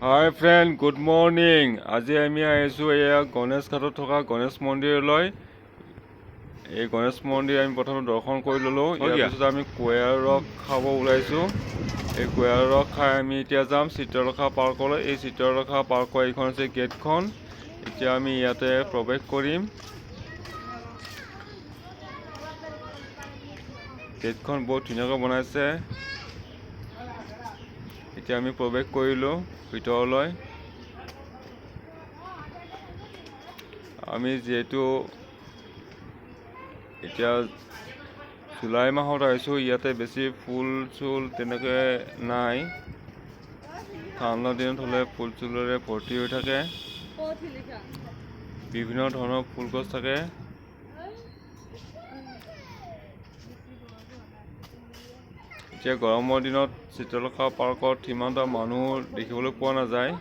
হাই friend, good morning. আজি আমি আহিছোঁ এয়া গণেশ ঘাটত থকা গণেশ মন্দিৰলৈ। এই গণেশ মন্দিৰ আমি প্ৰথমে দৰ্শন কৰি ল'লোঁ। ইয়াৰ পিছত আমি কুঁহিয়াৰ ৰস খাব ওলাইছোঁ। এই কুঁহিয়াৰ ৰস খাই আমি এতিয়া যাম চিত্ৰলেখা পাৰ্কলৈ। এই চিত্ৰলেখা পাৰ্কৰ এইখন হৈছে গেটখন। এতিয়া আমি ইয়াতে প্ৰৱেশ কৰিম। গেটখন বহুত ধুনীয়াকৈ বনাইছে। এতিয়া আমি প্ৰৱেশ কৰিলোঁ ভিতৰলৈ। আমি যিহেতু এতিয়া জুলাই মাহত আহিছোঁ, ইয়াতে বেছি ফুল চুল তেনেকৈ নাই। ঠাণ্ডা দিনত হ'লে ফুল চুলেৰে ভৰ্তি হৈ থাকে। বিভিন্ন ধৰণৰ ফুল গছ থাকে। এতিয়া গৰমৰ দিনত চিত্ৰলেখা পাৰ্কত সিমান এটা মানুহ দেখিবলৈ পোৱা নাযায়,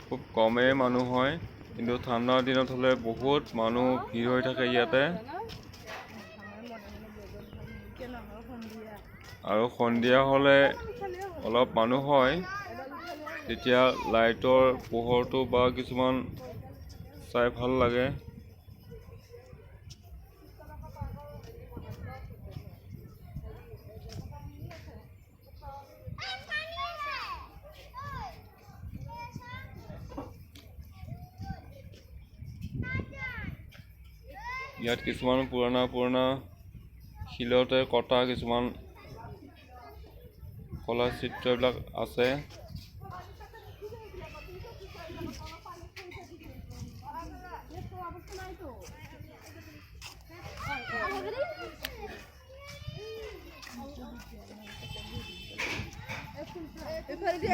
খুব কমেই মানুহ হয়। কিন্তু ঠাণ্ডাৰ দিনত হ'লে বহুত মানুহ ভিৰ হৈ থাকে ইয়াতে। আৰু সন্ধিয়া হ'লে অলপ মানুহ হয়, তেতিয়া লাইটৰ পোহৰটো বা কিছুমান চাই ভাল লাগে। ইয়াত কিছুমান পুৰণা শিলতে কটা কিছুমান কলা চিত্ৰবিলাক আছে।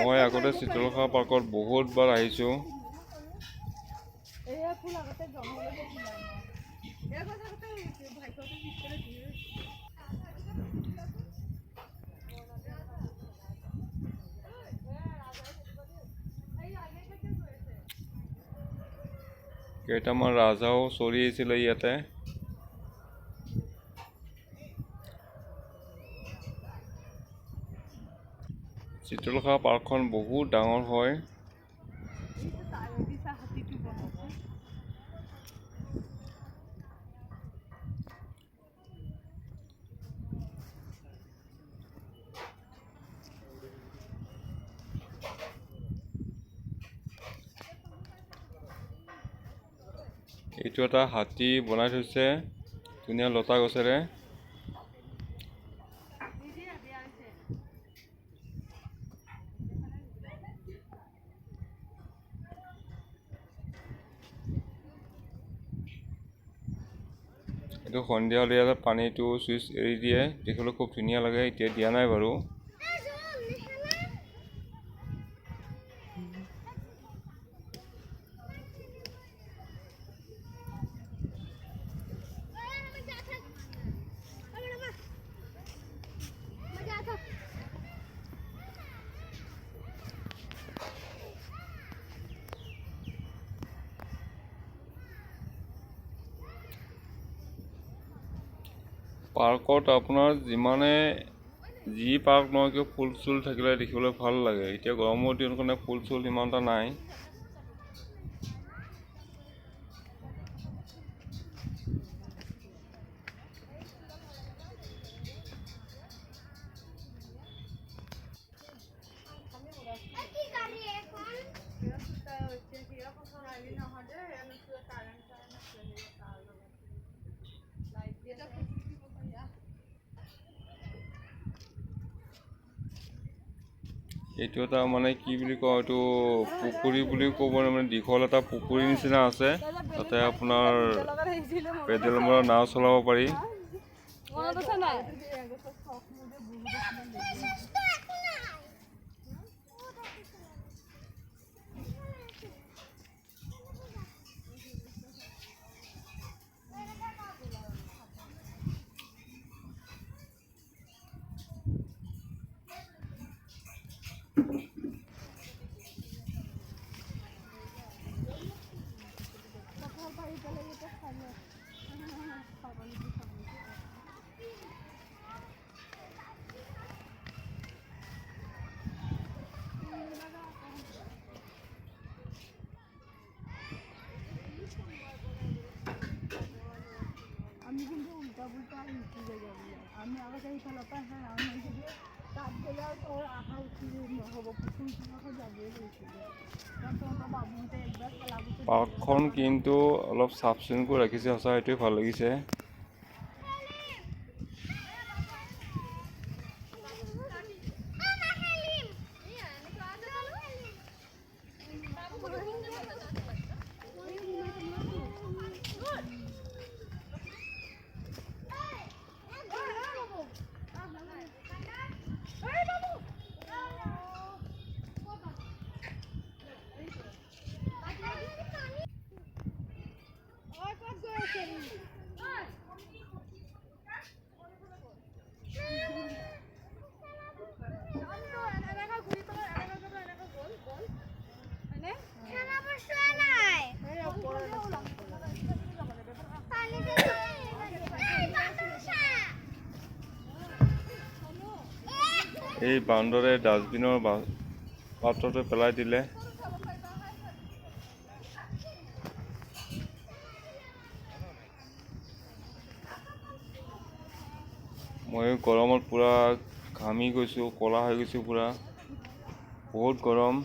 মই আগতে চিত্ৰলেখা পাৰ্কত বহুতবাৰ আহিছোঁ। কেইটামান ৰাজহাঁহ চৰি আহিছিলে ইয়াতে। চিত্ৰলেখা পাৰ্কখন বহুত ডাঙৰ হয়। এইটো এটা হাতী বনাই থৈছে ধুনীয়া লতা গছেৰে। এইটো সন্ধিয়া হ'লে ইয়াতে পানীটো চুইচ এৰি দিয়ে, দেখিবলৈ খুব ধুনীয়া লাগে। এতিয়া দিয়া নাই বাৰু। পাৰ্কত আপোনাৰ যি পাৰ্ক নহয় কিয় ফুল চুল থাকিলে দেখিবলৈ ভাল লাগে। এতিয়া গৰমৰ দিনৰ কাৰণে ফুল চুল ইমান এটা নাই। এইটো এটা মানে কি বুলি কয়, এইটো পুখুৰী বুলি ক'ব মানে দীঘল এটা পুখুৰী নিচিনা আছে। তাতে আপোনাৰ পেডেল মৰা নাও চলাব পাৰি। আমি আগতে এইফালৰ পৰা তাত গ'লে আৰু তোৰ আশা উঠি নহ'ব পুখুৰীখনকে যাবই লাগিছিলে তহঁতৰ বাবুহঁতে একবাৰ খেলাবতো পাৰ্কখন কিন্তু অলপ চাফ চিকুণকৈ ৰাখিছে, সঁচা সেইটোৱে ভাল লাগিছে। এই বান্দৰে ডাষ্টবিনৰ পাত্ৰটো পেলাই দিলে। মই গৰমত পুৰা ঘামি গৈছোঁ, ক'লা হৈ গৈছোঁ পুৰা, বহুত গৰম।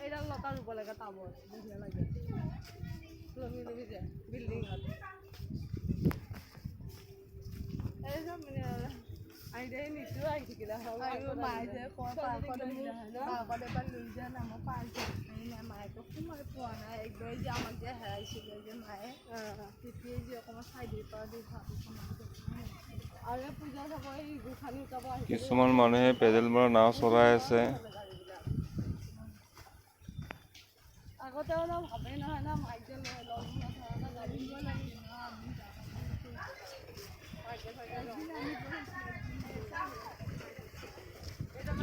এইডাল লতা ৰুব লাগে টাবত, বঢ়িয়া লাগে লমি যে বিল্ডিঙত আইডিয়াই নিশ্চয় আহি থাকিলে মায়ে যে কয় পাৰ্কত এবাৰ লৈ যায় না মই পাৰ্ক মায়েতো সোমাই পোৱা নাই একদম যে আমাক যে হেৰাইছিলে যে মায়ে তেতিয়াই যে অকণমান চাইডৰ পৰা দি আৰু পূজা চাব এই গোসানী উঠাব আহিছে। কিছুমান মানুহে পেডেল মৰা নাও চলাই আছে। আগতে অলপ ভাবেই নহয় না মাইক যে লগ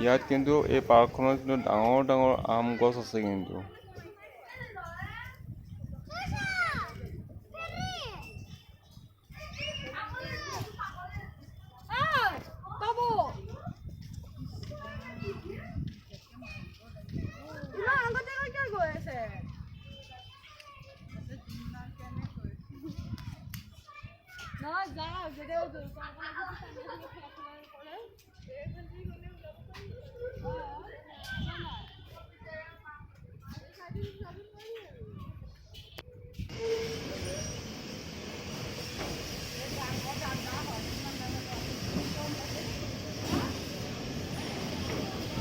ইয়াত কিন্তু এই পাৰ্কখনত কিন্তু ডাঙৰ ডাঙৰ আম গছ আছে কিন্তু।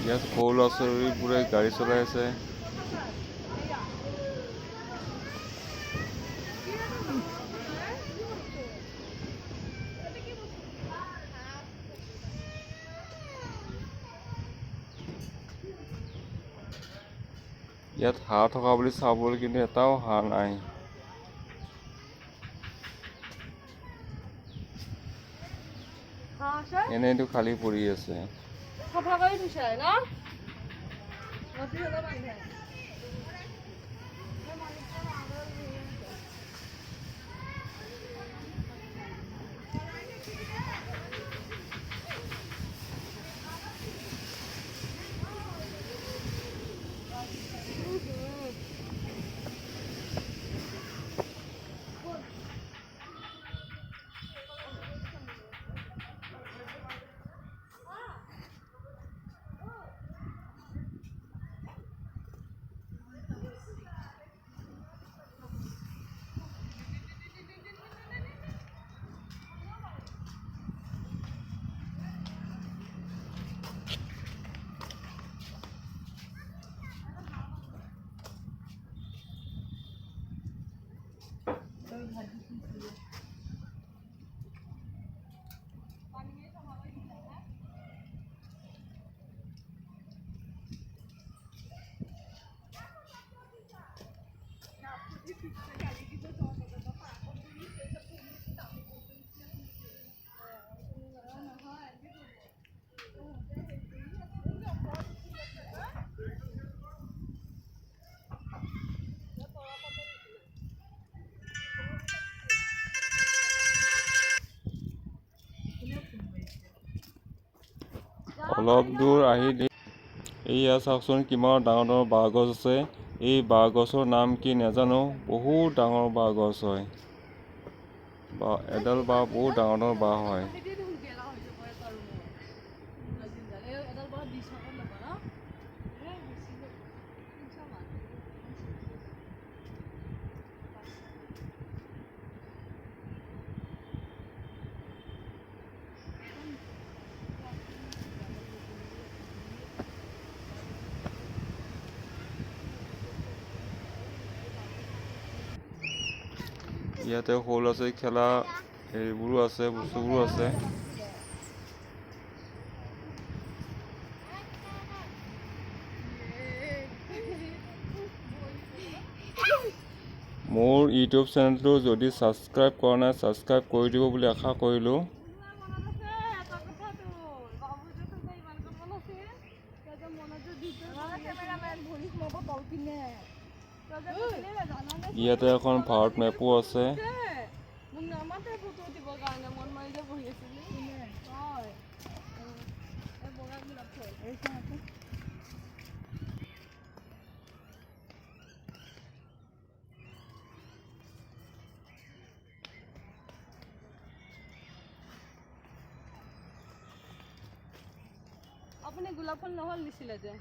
ইয়াত সৰু ল'ৰা ছোৱালীবোৰে গাড়ী চলাই আছে। ইয়াত হাঁহ থকা বুলি চাবলৈ কিন্তু এটাও হাঁহ নাই। এনেইটো খালী পৰি আছে। সফা কৰি থৈছে ন? অলপ দূৰ আহি এইয়া চাওকচোন কিমান ডাঙৰ ডাঙৰ বাঁহ গছ আছে। এই বাঁহ গছৰ নাম কি নাজানো, বহুত ডাঙৰ বাঁহ গছ হয়। এডাল বাঁহ বহুত ডাঙৰ ডাঙৰ বাঁহ হয়। ইয়াতে সৰু ল'ৰা ছোৱালী খেলা এইবোৰো আছে, বস্তুবোৰো আছে। মোৰ ইউটিউব চেনেলটো যদি ছাবস্ক্ৰাইব কৰা নাই, ছাবস্ক্ৰাইব কৰি দিব বুলি আশা কৰিলোঁ। ইয়াতে এখন ভাৰত মেপো আছে। আপুনি গোলাপ ফুল নহল দিছিলে যে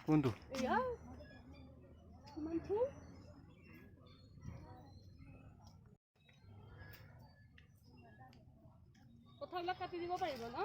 কোনটো কথাবিলাক কাটি দিব পাৰিব ন?